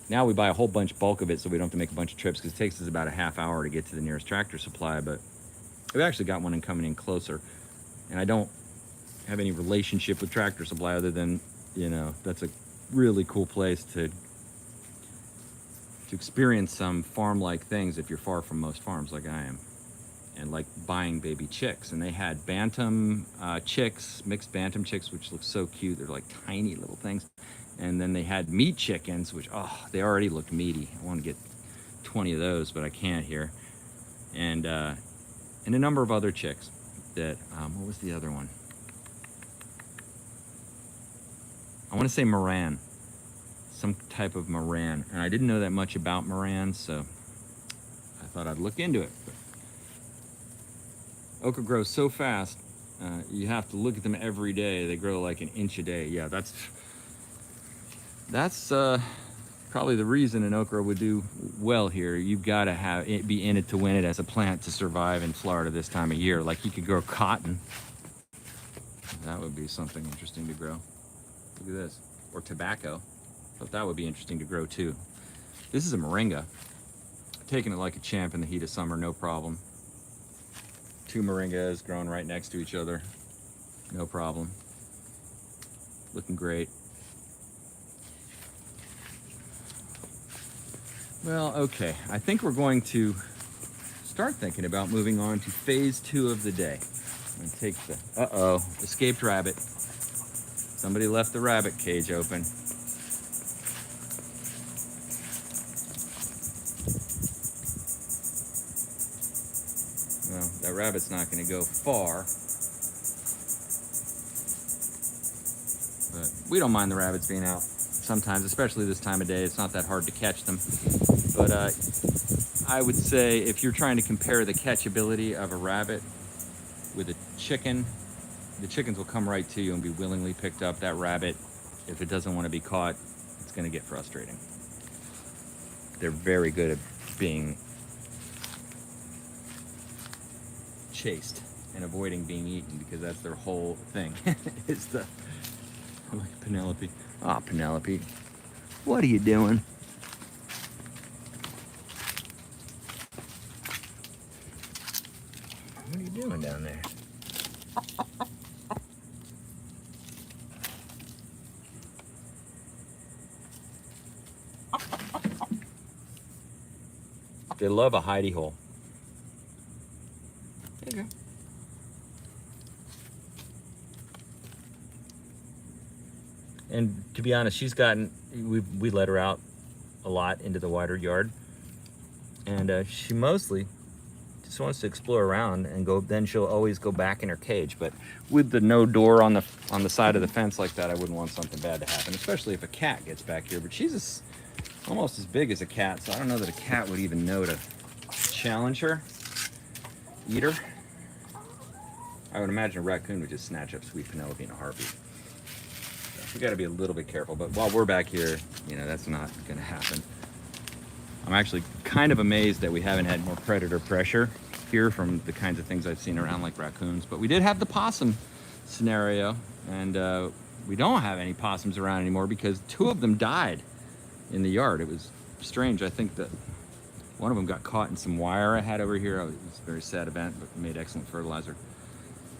Now we buy a whole bunch bulk of it so we don't have to make a bunch of trips, because it takes us about a half hour to get to the nearest Tractor Supply, but we've actually got one coming in closer. And I don't have any relationship with Tractor Supply other than, that's a really cool place to experience some farm-like things if you're far from most farms like I am, and like buying baby chicks. And they had bantam chicks, mixed bantam chicks, which look so cute. They're like tiny little things. And then they had meat chickens, which, they already looked meaty. I want to get 20 of those, but I can't here. And a number of other chicks that, what was the other one? I want to say Moran. some type of moran. And I didn't know that much about morans, so I thought I'd look into it. But okra grows so fast, you have to look at them every day. They grow like an inch a day. Yeah, that's probably the reason an okra would do well here. You've got to have it, be in it to win it as a plant to survive in Florida this time of year. Like you could grow cotton. That would be something interesting to grow. Look at this. Or tobacco. Thought that would be interesting to grow too. This is a moringa. Taking it like a champ in the heat of summer, no problem. 2 moringas growing right next to each other, no problem. Looking great. Well, okay, I think we're going to start thinking about moving on to phase 2 of the day. I'm gonna take the, escaped rabbit. Somebody left the rabbit cage open. Well, that rabbit's not gonna go far. But we don't mind the rabbits being out sometimes, especially this time of day. It's not that hard to catch them. But I would say if you're trying to compare the catchability of a rabbit with a chicken, the chickens will come right to you and be willingly picked up. That rabbit, if it doesn't want to be caught, it's going to get frustrating. They're very good at being chased and avoiding being eaten because that's their whole thing. It's the, like Penelope. Ah, Penelope, what are you doing? What are you doing down there? They love a hidey hole. There you go. And to be honest, she's gotten, we let her out a lot into the wider yard. And she mostly just wants to explore around and go, then she'll always go back in her cage. But with the no door on the side of the fence like that, I wouldn't want something bad to happen, especially if a cat gets back here. But she's almost as big as a cat, so I don't know that a cat would even know to challenge her, eat her. I would imagine a raccoon would just snatch up sweet Penelope in a heartbeat. We got to be a little bit careful, but while we're back here, you know, that's not going to happen. I'm actually kind of amazed that we haven't had more predator pressure here from the kinds of things I've seen around like raccoons, but we did have the possum scenario, and we don't have any possums around anymore because 2 of them died in the yard. It was strange. I think that one of them got caught in some wire I had over here. It was a very sad event, but made excellent fertilizer.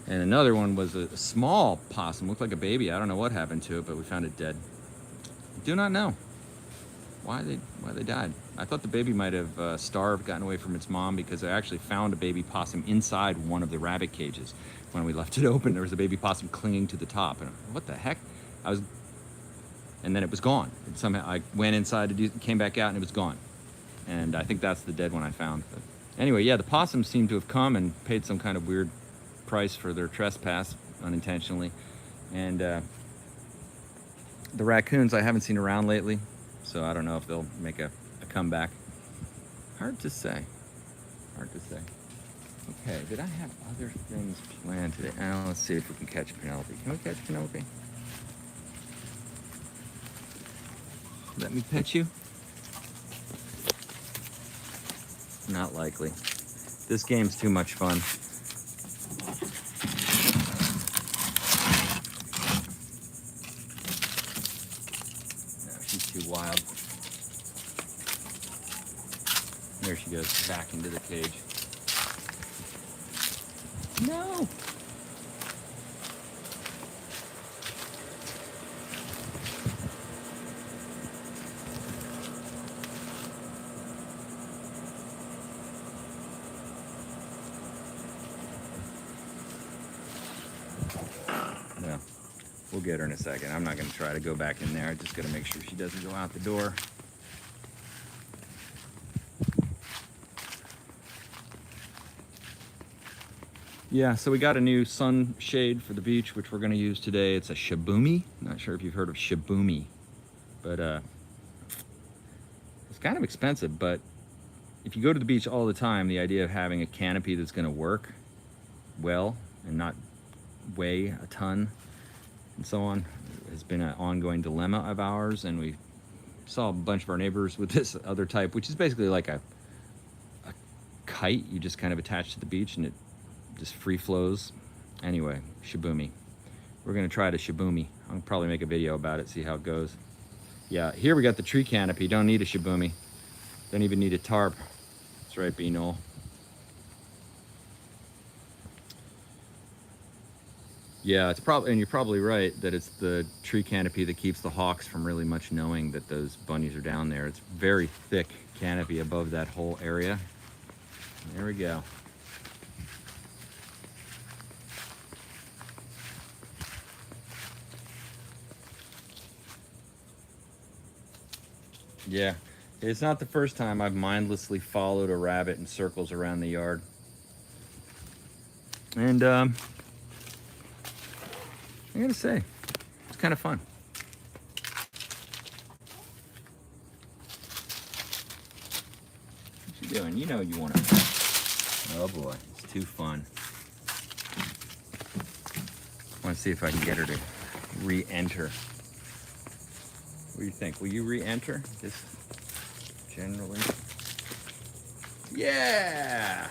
And another one was a small possum, looked like a baby. I don't know what happened to it, but we found it dead. Do not know why they died. I thought the baby might have starved, gotten away from its mom, because I actually found a baby possum inside one of the rabbit cages. When we left it open, there was a baby possum clinging to the top. And what the heck? And then it was gone. And somehow I went inside to came back out, and it was gone. And I think that's the dead one I found. But anyway, yeah, the possums seem to have come and paid some kind of weird price for their trespass unintentionally. And the raccoons I haven't seen around lately, so I don't know if they'll make a comeback. Hard to say. Hard to say. Okay, did I have other things planned today? Let's see if we can catch Penelope. Can we catch Penelope? Let me pet you? Not likely. This game's too much fun. Too wild. There she goes, back into the cage. No! Well, we'll get her in a second. I'm not going to try to go back in there. I just got to make sure she doesn't go out the door. Yeah, so we got a new sunshade for the beach, which we're going to use today. It's a shabumi. Not sure if you've heard of shabumi, but kind of expensive, but if you go to the beach all the time, the idea of having a canopy that's going to work well and not weigh a ton and so on has been an ongoing dilemma of ours. And we saw a bunch of our neighbors with this other type, which is basically like a kite you just kind of attach to the beach and it just free flows. Anyway, shibumi. We're gonna try to shibumi. I'll probably make a video about it, see how it goes. Yeah, here we got the tree canopy. Don't need a shibumi. Don't even need a tarp. That's right, B-Noel. Yeah, it's probably, and you're probably right that it's the tree canopy that keeps the hawks from really much knowing that those bunnies are down there. It's very thick canopy above that whole area. There we go. Yeah, it's not the first time I've mindlessly followed a rabbit in circles around the yard. And I gotta say, it's kind of fun. What you doing? You know you want to. Oh boy, it's too fun. I want to see if I can get her to re-enter. What do you think? Will you re-enter this generally? Yeah!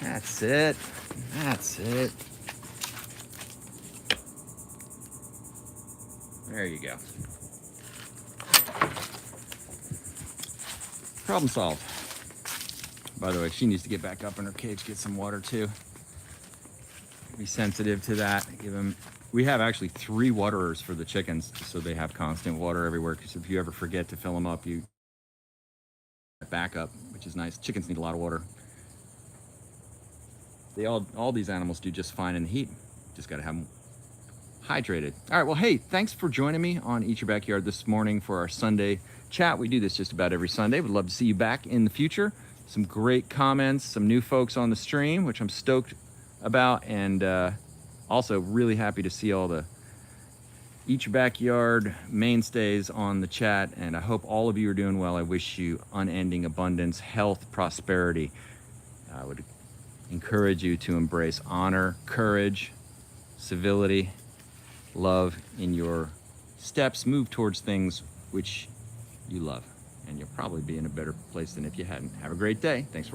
That's it. That's it. There you go. Problem solved. By the way, she needs to get back up in her cage, get some water too. Be sensitive to that. Give them. We have actually 3 waterers for the chickens, so they have constant water everywhere. Because if you ever forget to fill them up, you back up, which is nice. Chickens need a lot of water. They all these animals do just fine in the heat. Just got to have them hydrated. All right, well, hey, thanks for joining me on Eat Your Backyard this morning for our Sunday chat. We do this just about every Sunday. Would love to see you back in the future. Some great comments, some new folks on the stream, which I'm stoked about, and also really happy to see all the Eat Your Backyard mainstays on the chat, and I hope all of you are doing well. I wish you unending abundance, health, prosperity. I would encourage you to embrace honor, courage, civility, love in your steps. Move towards things which you love, and you'll probably be in a better place than if you hadn't. Have a great day. Thanks for